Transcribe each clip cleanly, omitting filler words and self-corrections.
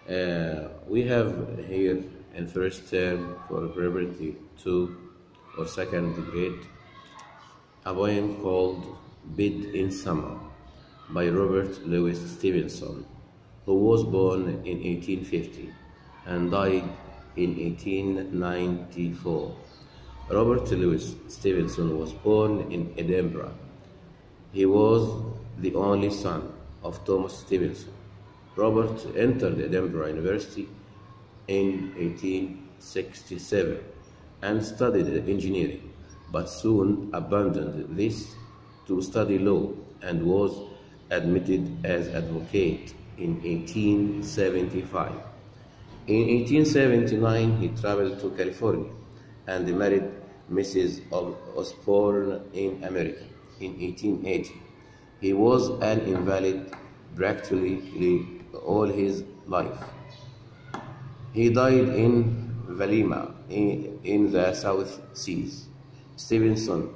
We have here in first term for preparatory 2 or second grade a poem called Bid in Summer by Robert Louis Stevenson, who was born in 1850 and died in 1894. Robert Louis Stevenson was born in Edinburgh. He was the only son of Thomas Stevenson. Robert entered Edinburgh University in 1867 and studied engineering, but soon abandoned this to study law and was admitted as advocate in 1875. In 1879, he traveled to California and married Mrs. Osborne in America. In 1880, he was an invalid practically all his life. He died in Valima in the South Seas. Stevenson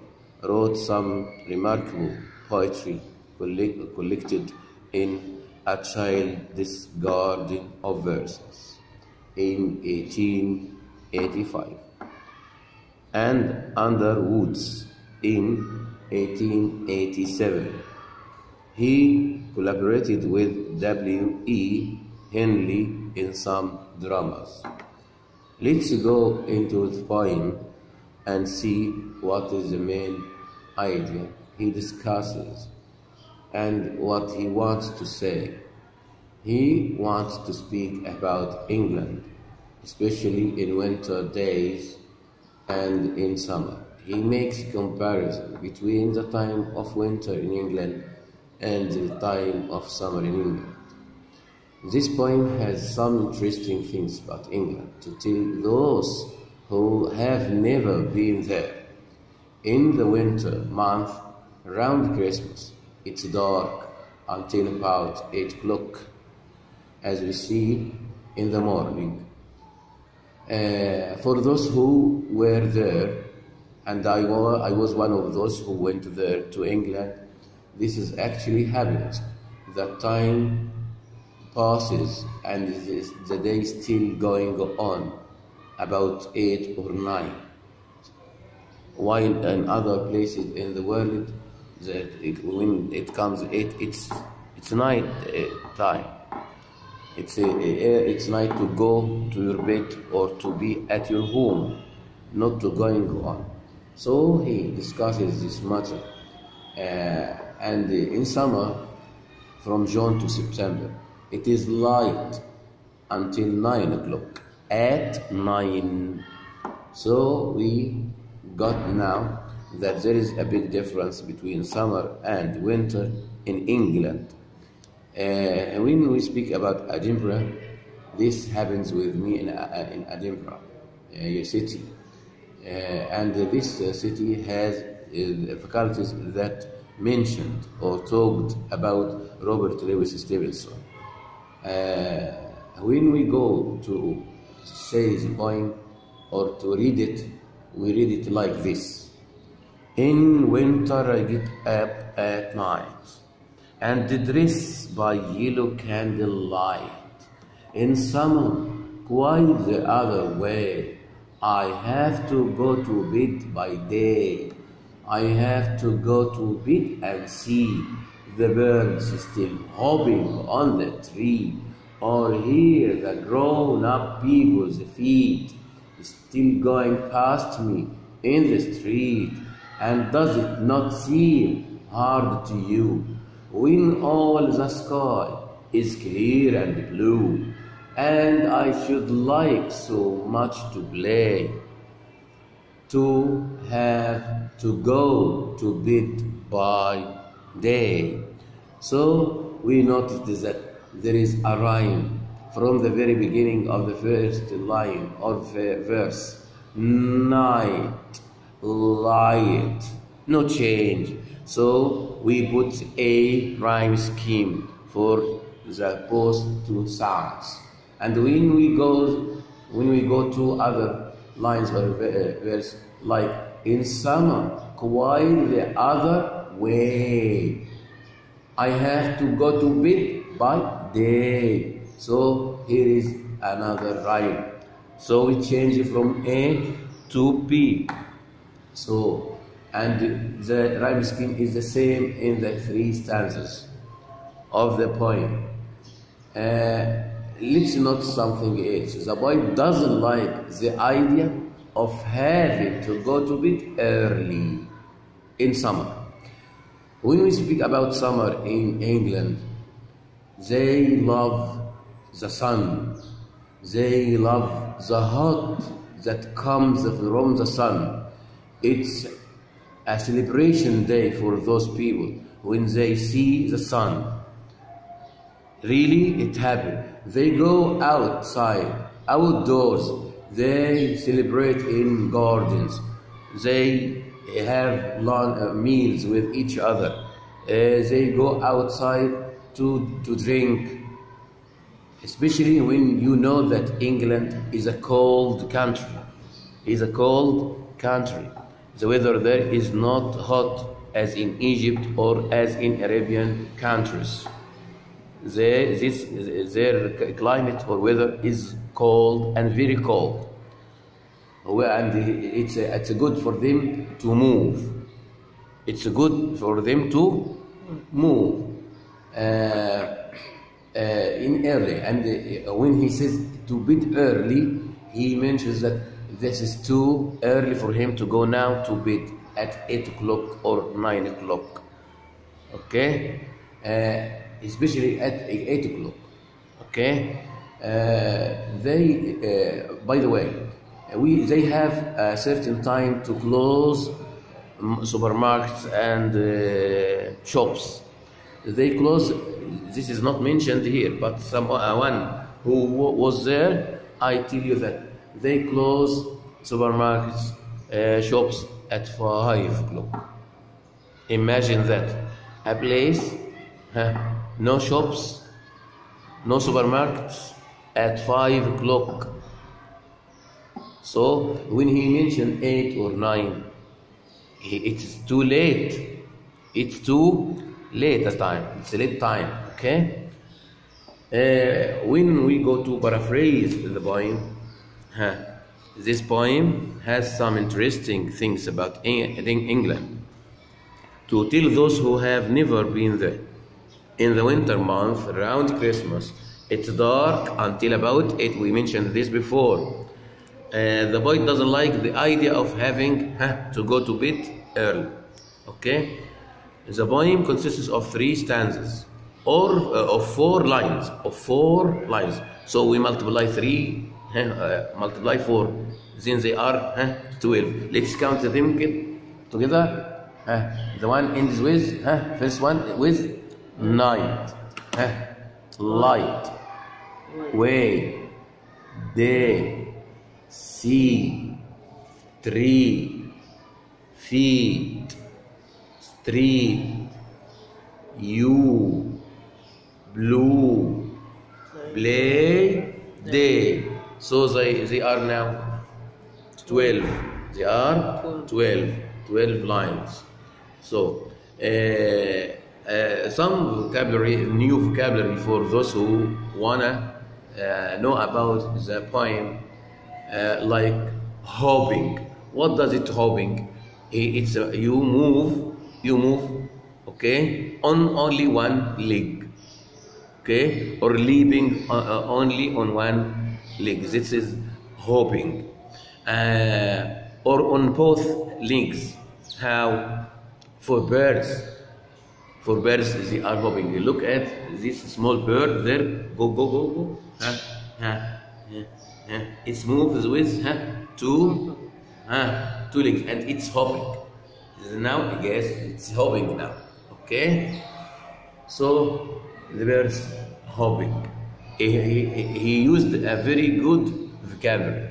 wrote some remarkable poetry collected in A Child's Garden of Verses in 1885 and Under Woods in 1887. He collaborated with W. E. Henley in some dramas. Let's go into the poem and see what is the main idea he discusses and what he wants to say. He wants to speak about England, especially in winter days and in summer. He makes comparison between the time of winter in England and the time of summer in England. This poem has some interesting things about England to tell those who have never been there. In the winter month, around Christmas, it's dark until about 8 o'clock, as we see in the morning. For those who were there, and I was one of those who went there to England, this is actually happens. The time passes and the day is still going on about 8 or 9. While in other places in the world, when it comes 8, it's night time. It's night to go to your bed or to be at your home, not to going on. So he discusses this matter. And in summer, from June to September, it is light until 9 o'clock. At 9. So we got now that there is a big difference between summer and winter in England. When we speak about Edinburgh, this happens with me in Edinburgh city. And this city has faculties that mentioned or talked about Robert Louis Stevenson. When we go to say the poem or to read it, we read it like this. In winter I get up at night and dress by yellow candlelight. In summer, quite the other way. I have to go to bed by day. I have to go to bed and see the birds still hopping on the tree, or hear the grown-up people's feet still going past me in the street. And does it not seem hard to you when all the sky is clear and blue, and I should like so much to play, to have to go to bed by day? So we noticed that there is a rhyme from the very beginning of the first line of the verse. Night, light, no change. So we put a rhyme scheme for the post two sounds. And when we go to other lines or verse, like in summer, quite the other way. I have to go to bed by day. So here is another rhyme. So we change from A to B. So, and the rhyme scheme is the same in the 3 stanzas of the poem. Let's note something else. The boy doesn't like the idea of having to go to bed early in summer. When we speak about summer in England, they love the sun. They love the hot that comes from the sun. It's a celebration day for those people when they see the sun. Really, it happened. They go outside, outdoors. They celebrate in gardens. They have long meals with each other. They go outside to drink. Especially when you know that England is a cold country. It's a cold country. The weather there is not hot as in Egypt or as in Arabian countries. Their climate or weather is cold and very cold, and it's good for them to move. It's good for them to move in early. And when he says to bed early, he mentions that this is too early for him to go now to bed at 8 o'clock or 9 o'clock. Okay. Especially at 8 o'clock. Okay, by the way, they have a certain time to close supermarkets and shops. They close. This is not mentioned here, but someone who was there, I tell you that they close supermarkets, shops at 5 o'clock. Imagine that, a place. No shops, no supermarkets at 5 o'clock. So when he mentioned 8 or 9, it's too late. It's too late at time. It's a late time. Okay. When we go to paraphrase the poem, this poem has some interesting things about England to tell those who have never been there. In the winter month, around Christmas, it's dark until about 8. We mentioned this before. The boy doesn't like the idea of having to go to bed early. Okay? The poem consists of 3 stanzas, or of 4 lines. So we multiply 3, multiply 4. Then they are 12. Let's count them together. The one ends with, first one with night, light, way, day, sea, tree, feet, street, you, blue, play, day. So they are now 12. They are 12 lines. So some vocabulary, new vocabulary for those who wanna know about the poem, like hopping. What does it hopping? It's you move, okay, on only one leg, okay, or leaping only on one leg. This is hopping, or on both legs. How? For birds, they are hopping. You look at this small bird there. Go. It moves with two legs, and it's hopping. Now I guess it's hopping now. Okay. So the bird's hopping. He used a very good vocabulary,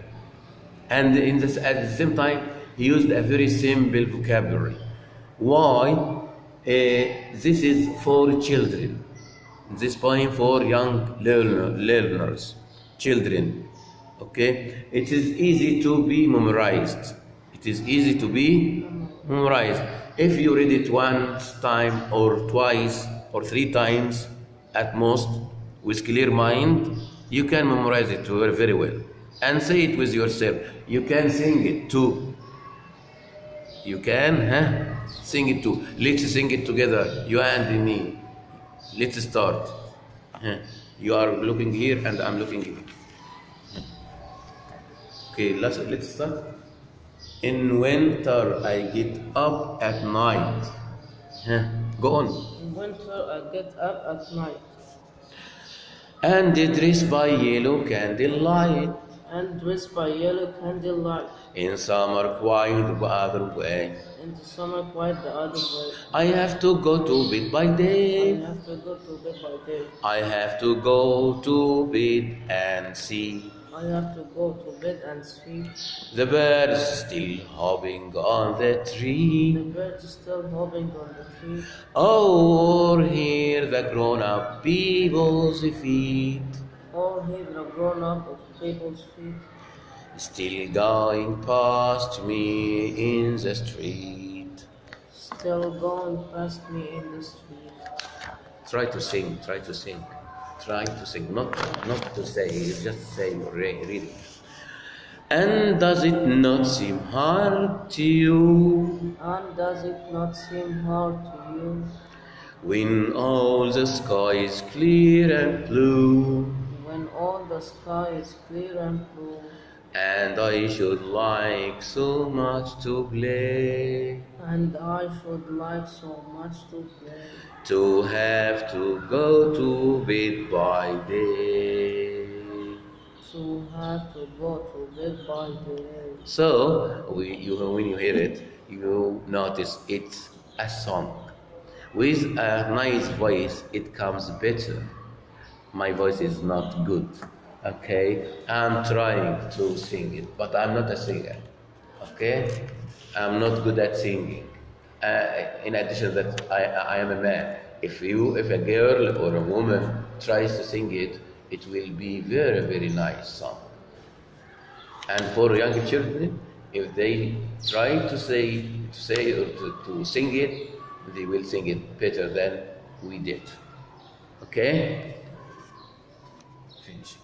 and at the same time he used a very simple vocabulary. Why? This is for children. This poem for young learners, children. Okay, it is easy to be memorized. It is easy to be memorized. If you read it one time or twice or 3 times at most, with clear mind, you can memorize it very, very well. And say it with yourself. You can sing it too. You can sing it too. Let's sing it together, you and me. Let's start. You are looking here and I'm looking here. Okay, let's start. In winter, I get up at night. Go on. In winter, I get up at night. And dressed by yellow candlelight. And dressed by yellow candlelight. In summer, quite the other way. In the summer, quite the other way. I have to go to bed by day. I have to go to bed by day. I have to go to bed and see. I have to go to bed and sleep. The birds still hopping on the The tree. birds still hopping on the tree. Or hear the grown-up people's feet. Or hear the grown-up of people's feet. Still going past me in the street. Still going past me in the street. Try to sing, try to sing. Try to sing, not to say, just say, read it. And does it not seem hard to you? And does it not seem hard to you? When all the sky is clear and blue. When all the sky is clear and blue. And I should like so much to play. And I should like so much to play. To have to go to bed by day. To have to go to bed by day. So, when you hear it, you notice it's a song. With a nice voice, it comes better. My voice is not good, okay? I'm trying to sing it, but I'm not a singer, okay? I'm not good at singing. In addition that I am a man. If a girl or a woman tries to sing it, it will be very, very nice song. And for young children, if they try to say or to sing it, they will sing it better than we did. Okay? Finish.